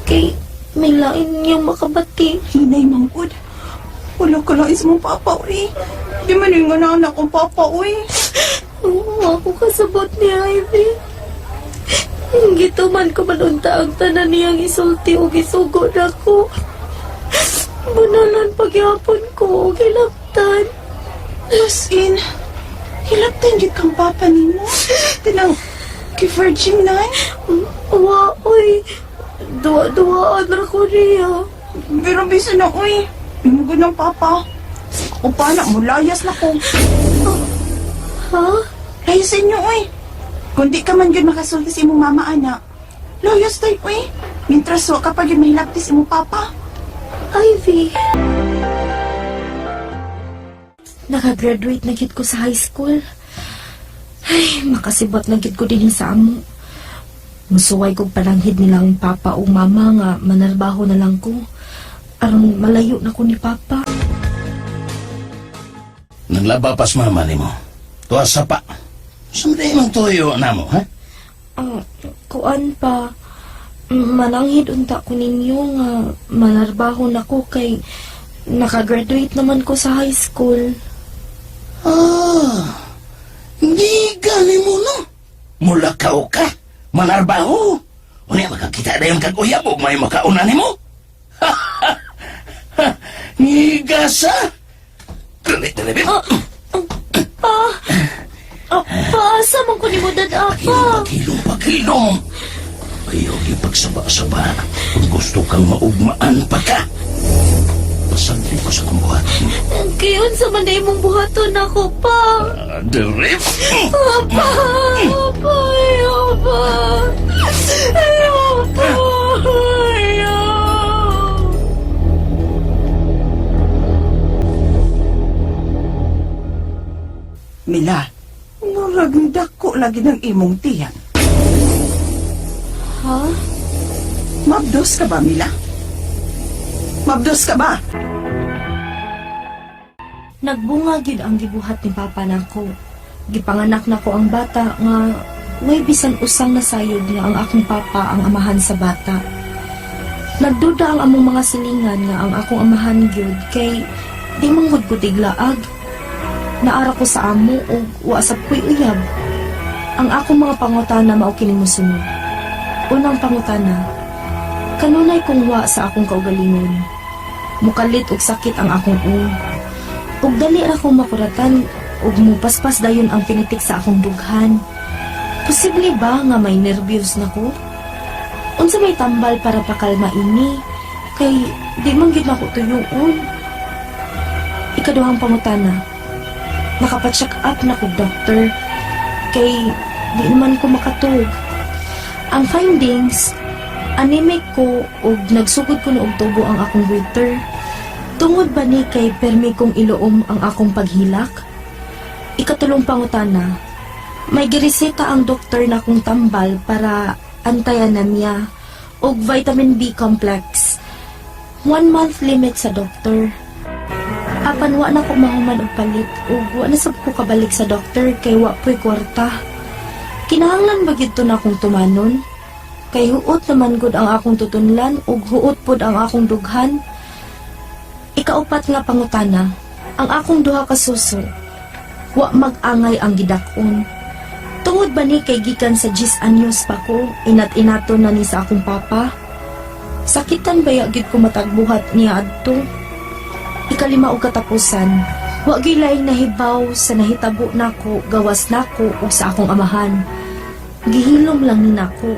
Kay may lain niyang makabati. Hinay mangod. Wala ka lang is mong papa, uy. Di man yung anak kong papa, uy. Oo, ako kasabot ni Ivy. Gituman ko manunta ang tanan niyang isulti o gisugod ako. Bunalan pagyapon ko o gilaptan. As in, hilaptan yun kang papa ni mo. Tinang, ki-virgin na. Wa, oy. Duwa-duwaan na ko niya. Pero bisa na, uy. Pinugod ng papa. O paano mo, layas na ko. Ha? Layas sa inyo, uy. Kung di ka man yun makasulti sa imong mama, anak. Layas tayo, uy. Mintras wa kapag yun mahilapti sa imong papa. Ivy. Nakagraduate na gid ko sa high school. Ay, makasibot na gid ko din sa amo. Musuway kong palanghid nila ang papa o mama nga manarbaho na lang ko. Aron malayo na ko ni papa. Naglabapas mama ni mo. Tuwas sa pa. Sumday mong tuyo na mo, ha? Kuan pa. Mananghid unta ko ninyo nga manarbaho na ko kay nakagraduate naman ko sa high school. Hindi gani mo, no? Mula ka o ka, manarbaho. O niya makakita na yung kaguyabog, may makauna ni mo. Ngigasa. Dali, Paasa man ko ni mo dadapa. Pagilong. Ayaw ipagsaba-saba. Kung gusto kang maugmaan pa ka. Pasagli ko sa kumbuhatin. Kayon sa manday mong buhaton ako pa. Derep. Apa. Mila, murag dako lagi ng imong tiyan. Ha? Mabdos ka ba, Mila? Mabdos ka ba? Nagbunga gid ang gibuhat ni papa nako. Gipanganak nako ang bata nga may bisan usang nasayod nga ang akong papa ang amahan sa bata. Nagduda ang among mga silingan nga ang akong amahan gyud kay di manggod ko tiglaag. Naara ko sa amo ug wa sa puy uyab. Ang akong mga pangutana mao kining mosunod. Unang pangutana, kanunay kong wa sa akong kaugalingon. Mukalit og sakit ang akong ug. Ug dali ra akong makuratan ug mupaspas dayon ang pinitik sa akong dughan. Posible ba nga may nervyos na ko? Unsa may tambal para pakalma ini? Kay di man gid nako tuyoon. Ikaduhang pangutana, nakapacheck up na ko doktor. Kay di naman ko makatug. Ang findings, anemic ko ug nagsugod ko og tubo ang akong waiter. Tungod ba ni kay permi kong iluom ang akong paghilak? Ikatulong pangutana, may gireseta ang doktor na kong tambal para antayan na niya og vitamin B complex. 1 month limit sa doktor. Apan wa na ko mahuman og palit ug wa na sab ko kabalik sa doktor kay wa po'y kwarta. Kinahanglan ba gid to na akong tumanon? Kay huot naman gud ang akong tutunlan ug huot pod ang akong dughan. Ikaupat nga pangutana, ang akong duha ka suso, wa mag-angay ang gidak-on. Tungod ba ni kay gikan sa 10 anyos pa ko, inat-inato na ni sa akong papa? Sakitan ba gid ko matagbuhat niya adto? Ikalima og katapusan, wa gyud laing nahibaw sa nahitabo nako gawas nako ug sa akong amahan. Gihilom lang ni nako.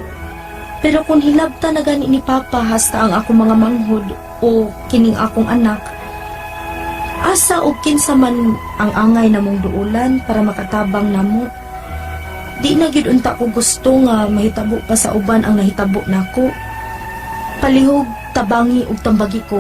Pero kung hilabta na gani ni Papa hasta ang akong mga manghod o kining akong anak, asa o kinsa man ang angay namong duulan para makatabang namo. Di na gyud unta ko gusto nga mahitabo pa sa uban ang nahitabo nako. Palihog, tabangi ug tambagi ko.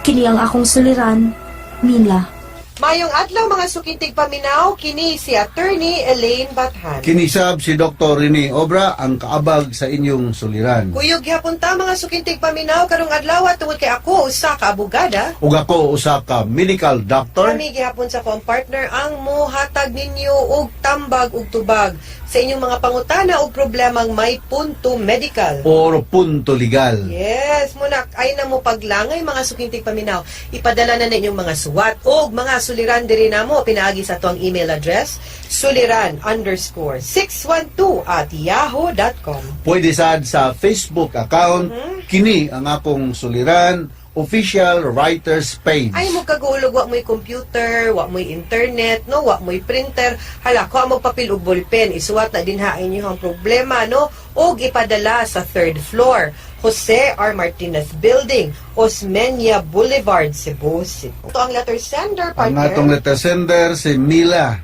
Kini ang akong suliran, Mila. Mayong adlaw mga sukintig paminaw, kini si Attorney Elaine Bathan. Kinisab si Dr. Rene Obra ang kaabag sa inyong suliran. Kuyog gyapon ta mga sukintig paminaw karong adlaw tungod kay ako usa ka abogada. Ug ako usa ka medical doctor. Kami gyapon sa akong partner ang mohatag ninyo og tambag ug tubag sa inyong mga pangutana o problemang may punto medical. Or punto legal. Yes, muna ay na mo paglangay mga sukintig paminaw. Ipadala na ninyong mga suwat o mga suliran diri namo pinaagi sa tuang email address suliran_612@yahoo.com. Pwede sad sa Facebook account. Kini ang akong suliran official writers page. Ay mo kagulog wa mo'y computer, wa mo'y internet, no, wa mo'y printer. Hala ko ang magpapil og ballpen, isuwat na din ha inyo ang problema, no, og ipadala sa 3rd floor, Jose R. Martinez Building, Osmeña Boulevard, Cebu City. Ito ang letter sender, Ang partner. atong letter sender si Mila,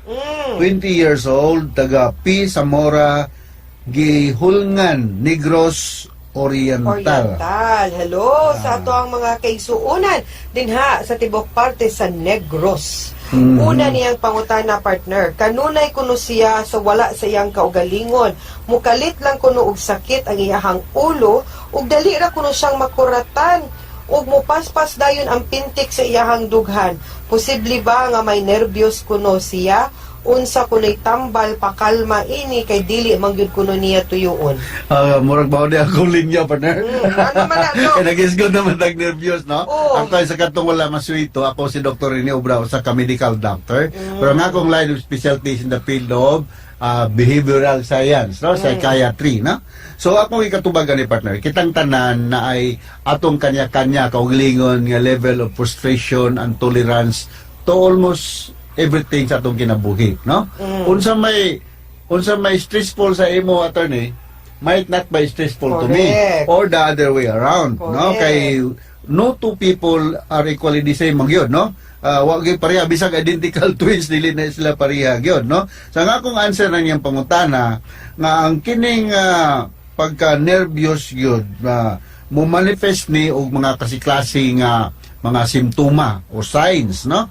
20 years old, taga P. Zamora, Gihulngan, Negros Oriental. Hello sa ato ang mga kaisuunan dinha sa tibok parte sa Negros. Una niyang pangutana, partner, kanunay kuno siya sa wala sa iyang kaugalingon. Mukalit lang kuno og sakit ang iyahang ulo ug dali ra kuno siyang makuratan ug mupaspas dayon ang pintik sa iyahang dughan. Posible ba nga may nervyos kuno siya? Unsa kuno'y tambal pakalma ini kay dili man gyud kuno niya tuyoon. Murag ba di ako linya, partner? Ano man na, no? Kaya nag-isgod naman nervyos, no? Oo. Ang tayo sa katong wala maswito, ako si Dr. Rene Obra, sa ka-medical doctor. Pero nga akong line of specialties in the field of behavioral science, no? Psychiatry, no? So akong ikatubagan ni partner, kitang tanan na ay atong kanya-kanya kaugalingon nga level of frustration and tolerance to almost everything sa atong kinabuhi, no? Unsa may stressful sa imo, attorney, might not be stressful to me, Correct. or the other way around, no? Correct. Kay no two people are equally the same magyud, no? Wa gyud pareha bisag identical twins dili na sila pareha gyud, no? Sa nga akong answer na niyang pangutana nga ang kining pagka nervyos gyud mo manifest ni og mga kasi-klase nga mga simptoma o signs, no?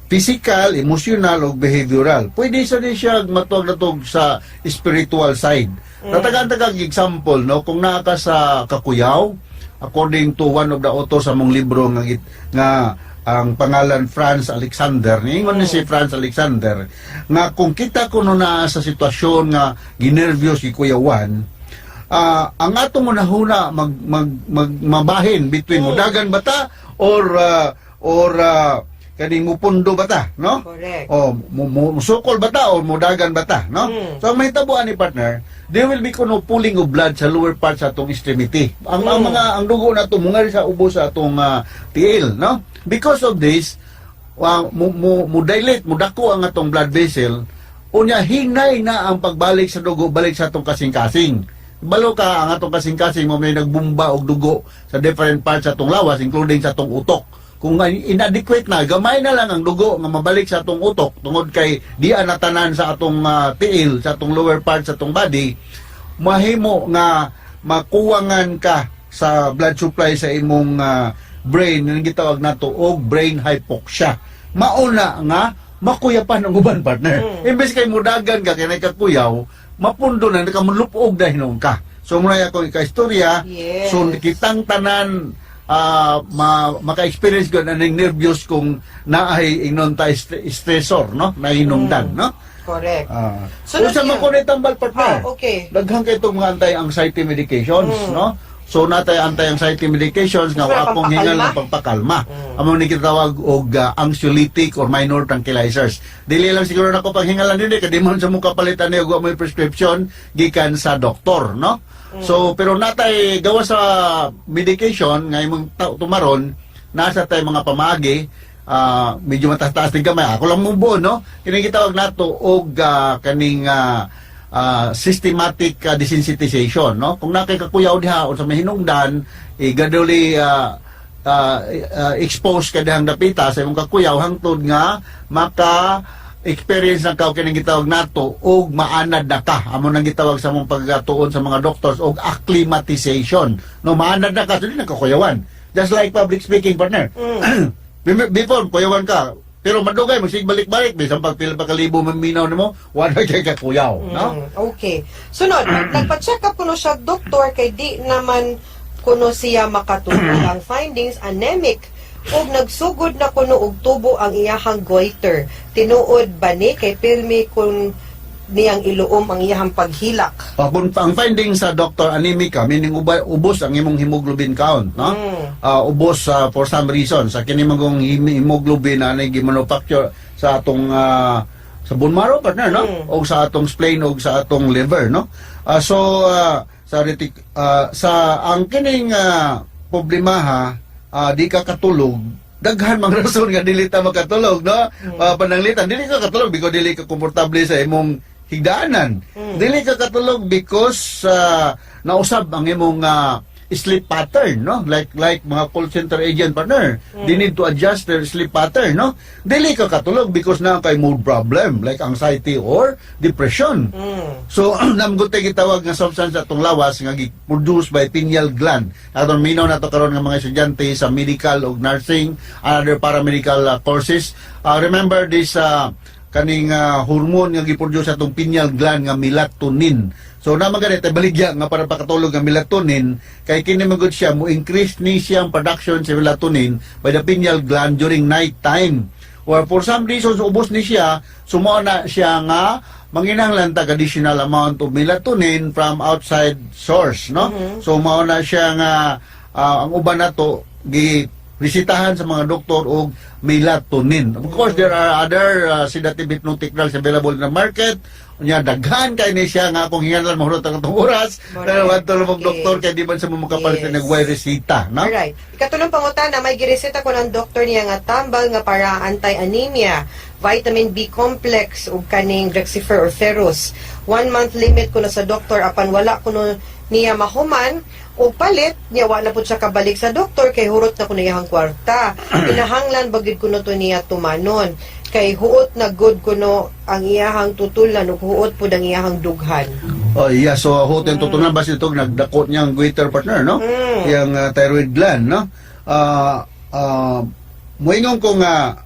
Physical, emotional, o behavioral. Pwede sa din siya matuag-natog sa spiritual side. Natagang-tagang example, no? Kung naa ka sa Kakuyaw, according to one of the authors sa mong libro nga ang pangalan Franz Alexander, niingon ni si Franz Alexander, nga kung kita ko na sa sitwasyon nga ginervyos gikuyawan, ang atong munahuna mabahin between mudagan bata or kaning mupundo bata, no? Correct. O musukol bata o mudagan bata, no? So ang mahitabuan ni partner, there will be kuno pooling of blood sa lower part sa atong extremity. Ang ang dugo na to mungali sa ubos sa atong tiil, no? Because of this, mo dako ang atong blood vessel, unya hinay na ang pagbalik sa dugo balik sa atong kasing-kasing. Balo ka ang atong kasing-kasing mo may nagbumba og dugo sa different parts sa atong lawas including sa atong utok. Kung inadequate na, gamay na lang ang dugo nga mabalik sa atong utok tungod kay di anatanan sa atong tiil, sa atong lower part sa atong body, mahimo nga makuwangan ka sa blood supply sa imong brain, nga gitawag nato og brain hypoxia. Mauna nga makuyapan ang uban, partner. Imbes kay mudagan ka kay nakakuyaw, mapundo na nakamulupog dahil nung ka. So muna ako ika-istorya, Yes. so kitang tanan maka-experience ko na ng nervyos kung naay ingnon ta stressor, no? Nahinungdan, no? Correct. So sa niya. makunit ang partner. Okay. Daghang kay itong mga anti-anxiety medications, no? So natay anti-anxiety medications nga Para wapong pampakalma? hingal na pagpakalma. Amo ni kitawag og anxiolytic or minor tranquilizers. Dili lang siguro nako paghingalan dinhi kay di man sa mo kapalitan ni og mo prescription gikan sa doktor, no? So pero natay gawa sa medication nga imong tumaron nasa tay mga pamagi medyo mataas din gamay. Ako lang mubo, no? Kini gitawag nato og kaning systematic desensitization, no? Kung nakikakuyaw diha o sa mahinungdan, gaduli expose ka dihang dapita sa imong kakuyaw hangtod nga maka experience na kao kining gitawag nato og maanad na ka amo nang gitawag sa mong pagtuon sa mga doctors og acclimatization, no? Maanad na ka so di na kakuyawan, just like public speaking, partner. Before kuyawan ka pero madugay magsig-balik-balik bisan pag pila pa kalibo maminaw nimo wala kay kakuyaw, no? Okay. Sunod, nagpa-check up kuno siya doktor kay di naman kuno siya makatulog. Ang findings anemic ug nagsugod na kuno og tubo ang iyahang goiter. Tinuod ba ni kay pirmi kung niyang iluom ang iyahang paghilak? Kung ang findings sa Dr. Anemika, meaning ubos ang imong hemoglobin count, no? Ubos for some reason sa kini magong hemoglobin na gi-manufacture sa atong sa bone marrow, partner, no? O sa atong spleen o sa atong liver, no? Sa ang kining problema di ka katulog, daghan mang rason nga dili ta makatulog, no? Pananglitan dili ka katulog because dili ka komportable sa imong higdaanan. Dili ka katulog because nausab ang imong sleep pattern, no? Like mga call center agent, partner, they need to adjust their sleep pattern, no? Dili ka katulog because na kay mood problem like anxiety or depression. So namgutay gitawag nga substance atong lawas nga gi-produce by pineal gland. Atong minaw nato karon nga mga estudyante sa medical ug nursing and other paramedical courses. Remember this kaning hormone nga gi-produce atong pineal gland nga melatonin. So naman ganito, baligya nga para pakatulog ng melatonin, kay kinimagod siya, mo increase ni siyang production sa melatonin by the pineal gland during night time. Or for some reason, ubos ni siya, sumuha na siya nga, manginahanglan tag additional amount of melatonin from outside source, no? So mao na siya nga, ang uban na to, resitahan sa mga doktor og melatonin. Of course, there are other sedative hypnotic drugs available in the market. Nya daghan kay ni siya nga kung hingan mahurot ang oras. Pero wadto lumog doktor kay di man sa makapalit na nagway resita, no? Alright. Ikatulong pangutana, may gireseta ko ng doktor niya nga tambal nga para anti-anemia, vitamin B complex ug kaning Dexifer or ferrous. 1 month limit ko na sa doktor apan wala kuno niya mahuman o palit niya wala po siya kabalik sa doktor kay hurot na kuno iyang kwarta. Kinahanglan bagid kuno to niya tumanon kay huot na good kuno ang iyahang tutulan ug huot pud ang iyahang dughan. Oh yeah, so huot yung tutulan basta ito nagdakot niyang goiter, partner, no? Yang thyroid gland, no? Moingon ko nga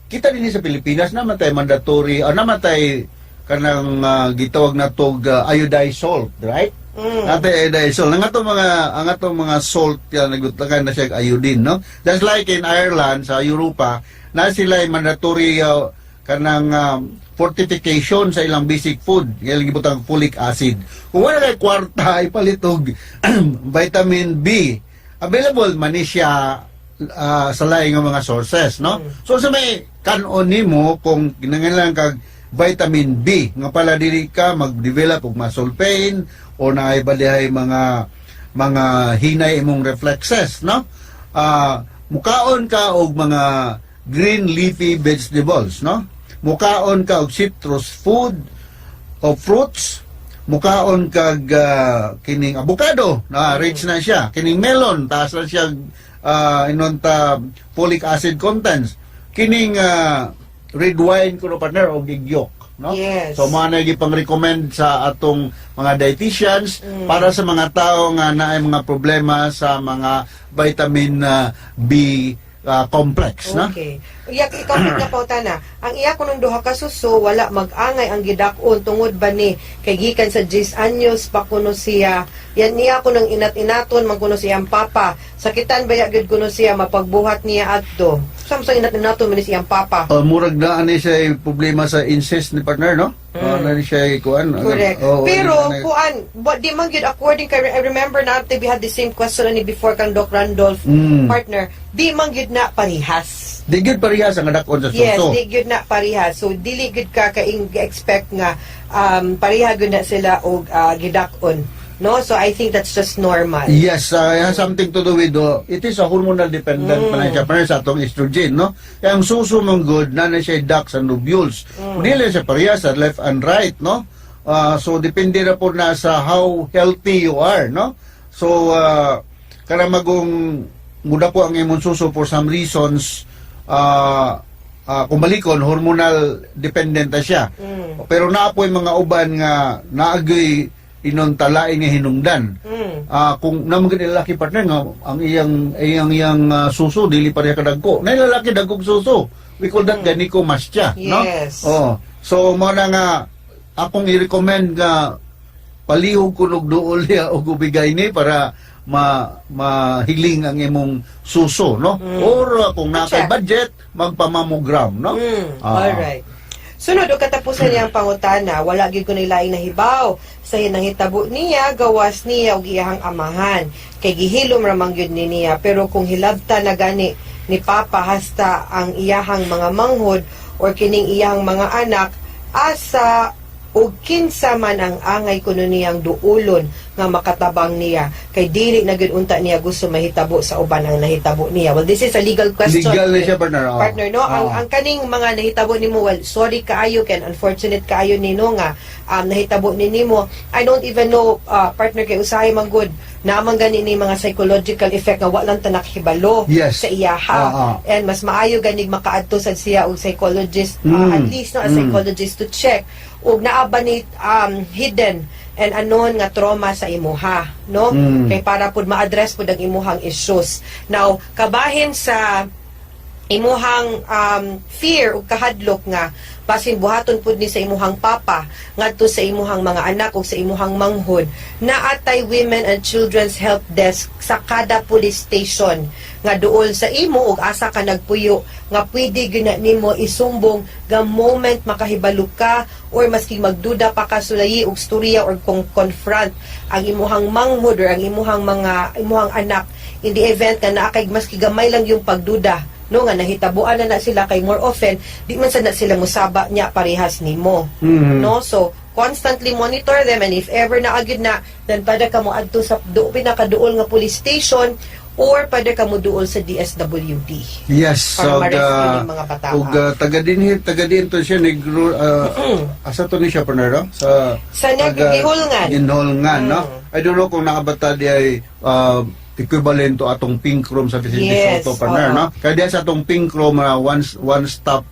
kita din sa Pilipinas naman tayo mandatory naman tayo kanang gitawag na tog iodized salt, right? Ate iodized salt. Ang atong mga salt yan nagutakan na siya iodine, no? Just like in Ireland sa Europa, na sila ay mandatory kanang fortification sa ilang basic food, kaya gibutang folic acid. Kung wala kay kwarta ipalitog vitamin B, available man ni siya sa laing nga mga sources, no? So sa may kanon nimo kung kinahanglan kag vitamin B nga pala dili ka mag-develop og muscle pain o naibalihay mga hinay imong reflexes, no? Mukaon ka og mga green leafy vegetables, no? Mukaon ka og citrus food o fruits, mukaon kag kining avocado na rich na siya, kining melon taas na siya inonta folic acid contents, kining red wine kuno, partner, og igyok, no? Yes. So mo na gipang-recommend sa atong mga dietitians para sa mga tao nga naay mga problema sa mga vitamin B complex, no? Okay. Ikaw na pautana. Ang iya kunong duha ka suso wala mag-angay ang gidakon tungod ba ni kay gikan sa 10 anyos pa kuno siya. Yan niya kunong inat-inaton man kuno siyang papa. Sakitan baya gid kuno siya mapagbuhat niya adto. Samsang inat-inaton man ni siyang papa. Murag na ani siya problema sa incest ni partner, no? Na siya kuan. Correct. Pero kuan, di man gyud according kay I remember na we had the same question ni before kang Doc Randolph partner. Di man gyud na parihas. Di gyud parihas ang dakon sa suso. Yes, di gyud na parihas. So dili gyud ka expect nga pareha gyud na sila og gidakon. No, so I think that's just normal. Yes, it has something to do with it is a hormonal dependent pa sa atong estrogen, no? Kaya ang suso mong good na siya ducts and lobules. Dili siya parehas sa left and right, no? So depende na po na sa how healthy you are, no? So kana magong muda po ang imong suso for some reasons, kumalikon hormonal dependent na siya. Pero naa po yung mga uban nga naagay inon talain nga hinungdan. Kung namagin lalaki partner nga ang iyang suso dili pa rin kadagko. Na lalaki dagkog suso. We call that ganiko masya, no? Yes. So mo na nga akong i-recommend nga palihog kunog duol niya o gubigay ni para mahiling ang imong suso, no? Or kung nakay Check. budget, magpamamogram, no? Alright. Sunod o katapusan niya ang pangutana, wala gyud ko nilaing nahibaw sa nahitabo niya, gawas niya og iyahang amahan. Kay gihilom ra man gyud ni niya, pero kung hilabta na gani ni Papa hasta ang iyahang mga manghod or kining iyahang mga anak, asa ug kinsa man ang angay kuno niyang duulon nga makatabang niya kay dili na gyud unta niya gusto mahitabo sa uban ang nahitabo niya. Well, this is a legal question. Legal na siya, partner. Partner, no? Ang kaning mga nahitabo nimo, well, sorry kaayo ken unfortunate kaayo nino nga nahitabo ni nimo. I don't even know, partner, kay usahay man good naman gani ni mga psychological effect nga walang tanak hibalo Yes. sa iyaha. And mas maayo ganig makaadto sad siya og psychologist, at least no, a psychologist to check ug naa ba ni hidden and unknown nga trauma sa imuha, no? Kay para pud ma-address pud ang imuhang issues. Now, kabahin sa imuhang fear ug kahadlok nga basin buhaton pud ni sa imuhang papa ngadto sa imuhang mga anak ug sa imuhang manghod, naatay Women and Children's Help Desk sa kada police station nga duol sa imo ug asa ka nagpuyo nga pwede gyud na nimo isumbong ga moment makahibalo ka or maski magduda pa ka sulayi og storya or kung confront ang imuhang manghod or ang imuhang anak in the event nga naa kay maski gamay lang yung pagduda, no, nga nahitabuan na sila kay more often di man sad na sila musaba niya parehas nimo, no? So constantly monitor them, and if ever na agad na then pada ka mo adto sa pinakaduol nga police station or pada ka mo duol sa DSWD. Yes, Para so ma-rescue yung mga bata. ug taga din to siya negro asa to ni siya, partner, no? Sa Gihulngan. Gihulngan, no? I don't know kung nakabata di ay equivalent to atong pink room sa Vicente Yes, Soto, partner, oo. no? Kaya diya sa atong pink room, one stop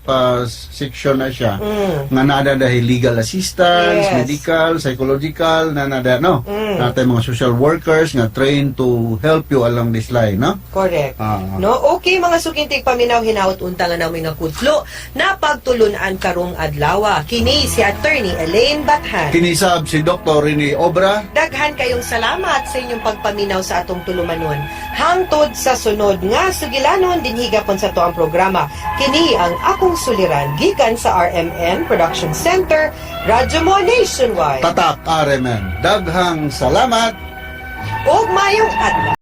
section na siya, nga nada dahil legal assistance, Yes. medical, psychological, na nada, no? Natay mga social workers nga trained to help you along this line, no? Correct. Ah. No, okay mga sukintig paminaw hinaut unta nga namin nga kutlo na pagtulunan karong adlaw. Kini si Attorney Elaine Bathan. Kinisab si Dr. Rini Obra. Daghan kayong salamat sa inyong pagpaminaw sa atong tulumanon. Hangtod sa sunod nga sugilanon dinhi gapon sa to ang programa. Kini ang akong suliran gikan sa RMN Production Center, Radyo Mo Nationwide. Tatak RMN. Daghang salamat. Ug mayong adlaw.